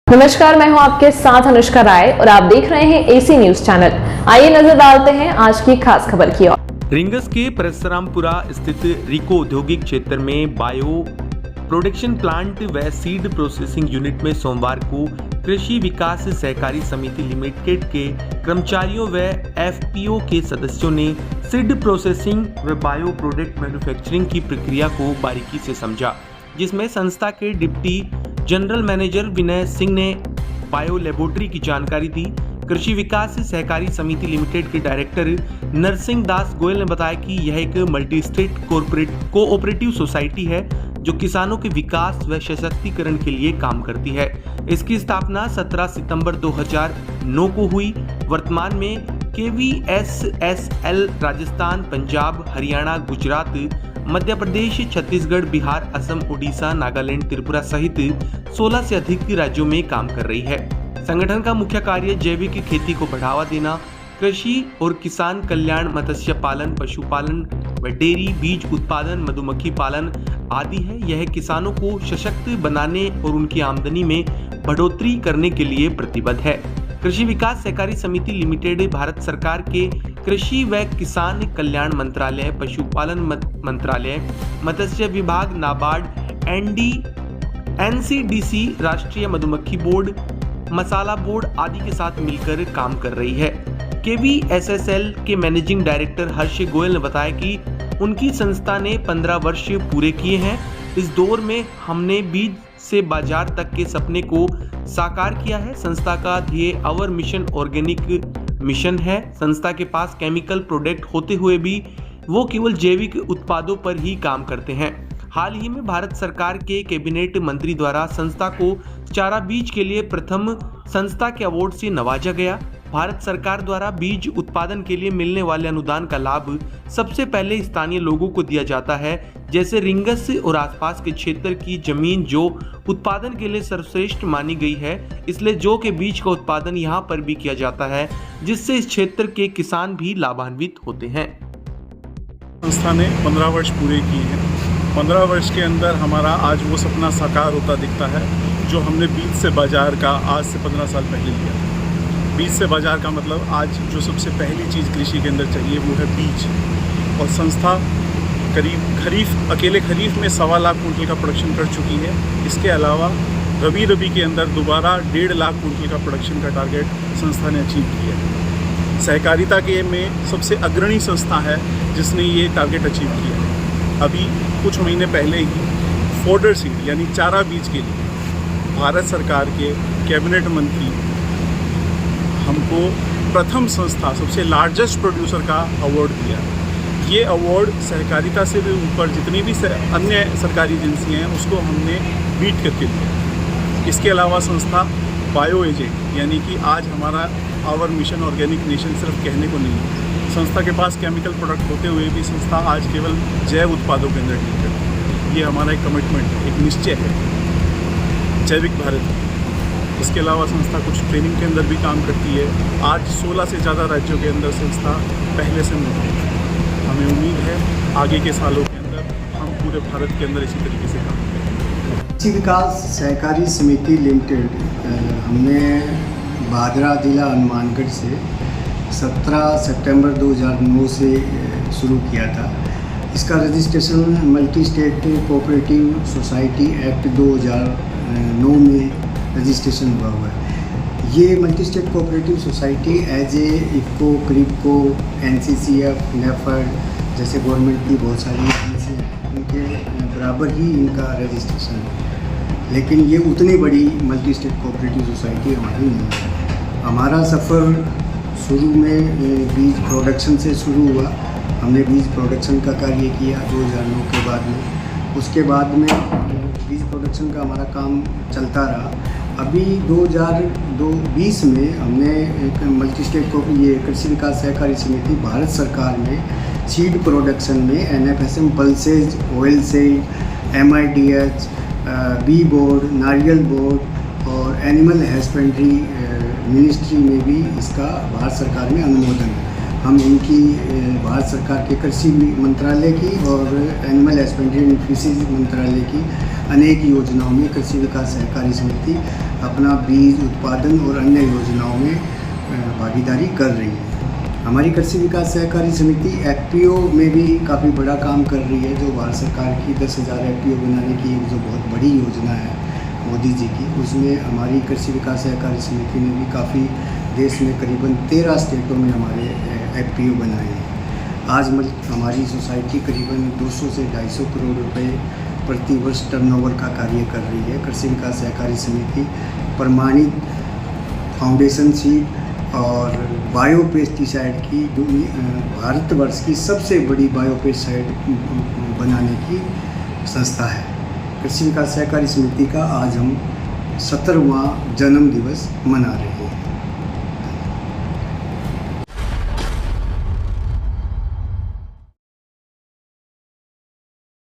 नमस्कार, मैं हूं आपके साथ अनुष्का राय और आप देख रहे हैं एसी न्यूज चैनल। आइए नजर डालते हैं आज की खास खबर की ओर। रिंगस के परसरामपुरा स्थित रिको औद्योगिक क्षेत्र में बायो प्रोडक्शन प्लांट व सीड प्रोसेसिंग यूनिट में सोमवार को कृषि विकास सहकारी समिति लिमिटेड के कर्मचारियों व एफपीओ के सदस्यों ने सीड प्रोसेसिंग व बायो प्रोडक्ट मैन्युफैक्चरिंग की प्रक्रिया को बारीकी से समझा, जिसमें संस्था के deputy general manager Vinay Singh ने बायो लेबोरेटरी की जानकारी दी। कृषि विकास सहकारी समिति लिमिटेड के डायरेक्टर नरसिंह दास गोयल ने बताया कि यह एक मल्टी स्टेट कोऑपरेटिव सोसाइटी है जो किसानों के विकास व सशक्तिकरण के लिए काम करती है। इसकी स्थापना 17 सितंबर 2009 को हुई। वर्तमान में KVSSL राजस्थान, पंजाब, हरियाणा, गुजरात, मध्य प्रदेश, छत्तीसगढ़, बिहार, असम, उड़ीसा, नागालैंड, त्रिपुरा सहित 16 से अधिक राज्यों में काम कर रही है। संगठन का मुख्य कार्य जैविक खेती को बढ़ावा देना, कृषि और किसान कल्याण, मत्स्य पालन, पशुपालन व डेयरी, बीज उत्पादन, मधुमक्खी पालन आदि है। यह किसानों को सशक्त बनाने और उनकी आमदनी में बढ़ोतरी करने के लिए प्रतिबद्ध है। कृषि विकास सहकारी समिति लिमिटेड भारत सरकार के कृषि व किसान कल्याण मंत्रालय, पशुपालन मंत्रालय, मत्स्य विभाग, नाबार्ड, NCDC, राष्ट्रीय मधुमक्खी बोर्ड, मसाला बोर्ड आदि के साथ मिलकर काम कर रही है। KVSSL के मैनेजिंग डायरेक्टर हर्ष गोयल ने बताया कि उनकी संस्था ने 15 वर्ष पूरे किए हैं। इस दौर में हमने बीज से बाजार तक के सपने को साकार किया है। संस्था का ध्येय अवर मिशन ऑर्गेनिक मिशन है। संस्था के पास केमिकल प्रोडक्ट होते हुए भी वो केवल जैविक उत्पादों पर ही काम करते हैं। हाल ही में भारत सरकार के कैबिनेट मंत्री द्वारा संस्था को चारा बीज के लिए प्रथम संस्था के अवार्ड से नवाजा गया। भारत सरकार द्वारा बीज उत्पादन के लिए मिलने वाले अनुदान का लाभ सबसे पहले स्थानीय लोगों को दिया जाता है, जैसे रिंगस और आसपास के क्षेत्र की जमीन जो उत्पादन के लिए सर्वश्रेष्ठ मानी गई है, इसलिए जौ के बीज का उत्पादन यहाँ पर भी किया जाता है, जिससे इस क्षेत्र के किसान भी लाभान्वित होते हैं। संस्था ने 15 वर्ष पूरे किए हैं। 15 वर्ष के अंदर हमारा आज वो सपना साकार होता दिखता है जो हमने बीज से बाजार का आज से 15 साल पहले लिया था। बीज से बाजार का मतलब आज जो सबसे पहली चीज़ कृषि के अंदर चाहिए वो है बीज, और संस्था करीब अकेले खरीफ में 1.25 लाख कुंटल का प्रोडक्शन कर चुकी है। इसके अलावा रबी के अंदर दोबारा 1.5 लाख कुंटल का प्रोडक्शन का टारगेट संस्था ने अचीव किया है। सहकारिता के में सबसे अग्रणी संस्था है जिसने ये टारगेट अचीव किया है। अभी कुछ महीने पहले ही फोडर सीड यानी चारा बीज के लिए भारत सरकार के कैबिनेट मंत्री हमको प्रथम संस्था सबसे लार्जेस्ट प्रोड्यूसर का अवार्ड दिया। ये अवार्ड सहकारिता से भी ऊपर जितनी भी अन्य सरकारी एजेंसियाँ हैं उसको हमने बीट करके दिया। इसके अलावा संस्था बायो एजेंट यानी कि आज हमारा आवर मिशन ऑर्गेनिक नेशन सिर्फ कहने को नहीं है। संस्था के पास केमिकल प्रोडक्ट होते हुए भी संस्था आज केवल जैव उत्पादों के अंदर डील करती है। ये हमारा एक कमिटमेंट है, एक निश्चय है जैविक भारत। इसके अलावा संस्था कुछ ट्रेनिंग के अंदर भी काम करती है। आज 16 से ज़्यादा राज्यों के अंदर संस्था पहले से मौजूद है। हमें उम्मीद है आगे के सालों के अंदर हम पूरे भारत के अंदर इसी तरीके से काम करेंगे। कृषि विकास सहकारी समिति लिमिटेड हमने भादरा जिला हनुमानगढ़ से 17 सितंबर 2009 से शुरू किया था। इसका registration multi state cooperative society act 2009 में रजिस्ट्रेशन हुआ है। ये multi state cooperative society as a IFFCO, KRIBHCO, NCCF, NAFED जैसे गवर्नमेंट की बहुत सारी एजेंसी उनके बराबर ही इनका रजिस्ट्रेशन है, लेकिन ये उतनी बड़ी मल्टी स्टेट कोऑपरेटिव सोसाइटी हमारी नहीं है। हमारा सफ़र शुरू में बीज प्रोडक्शन से शुरू हुआ। हमने बीज प्रोडक्शन का कार्य किया 2009 के बाद में। उसके बाद में बीज प्रोडक्शन का हमारा काम चलता रहा। अभी 2020 में हमने एक मल्टी स्टेट को ये कृषि विकास सहकारी समिति भारत सरकार में सीड प्रोडक्शन में NFSM pulses, oil seed, MIDH, bee board, नारियल बोर्ड और एनिमल हस्बेंड्री मिनिस्ट्री में भी इसका भारत सरकार में अनुमोदन है। हम इनकी भारत सरकार के कृषि मंत्रालय की और एनिमल हस्बेंड्री एंड फिशरीज मंत्रालय की अनेक योजनाओं में कृषि विकास सहकारी समिति अपना बीज उत्पादन और अन्य योजनाओं में भागीदारी कर रही है। हमारी कृषि विकास सहकारी समिति एफपीओ में भी काफ़ी बड़ा काम कर रही है। जो भारत सरकार की 10,000 एफपीओ बनाने की जो बहुत बड़ी योजना है मोदी जी की, उसमें हमारी कृषि विकास सहकारी समिति ने भी काफ़ी देश में करीबन 13 स्टेटों में हमारे एफपीओ बनाए हैं। आज हमारी सोसाइटी करीबन 200 से 250 करोड़ रुपए प्रति वर्ष टर्नओवर का कार्य कर रही है। कृषि विकास सहकारी समिति प्रमाणित फाउंडेशन सीड और बायोपेस्टिसाइड की भारतवर्ष की सबसे बड़ी बायोपेस्टिसाइड बनाने की संस्था है। कृषि विकास सहकारी समिति का आज हम 17वां जन्म दिवस मना रहे हैं।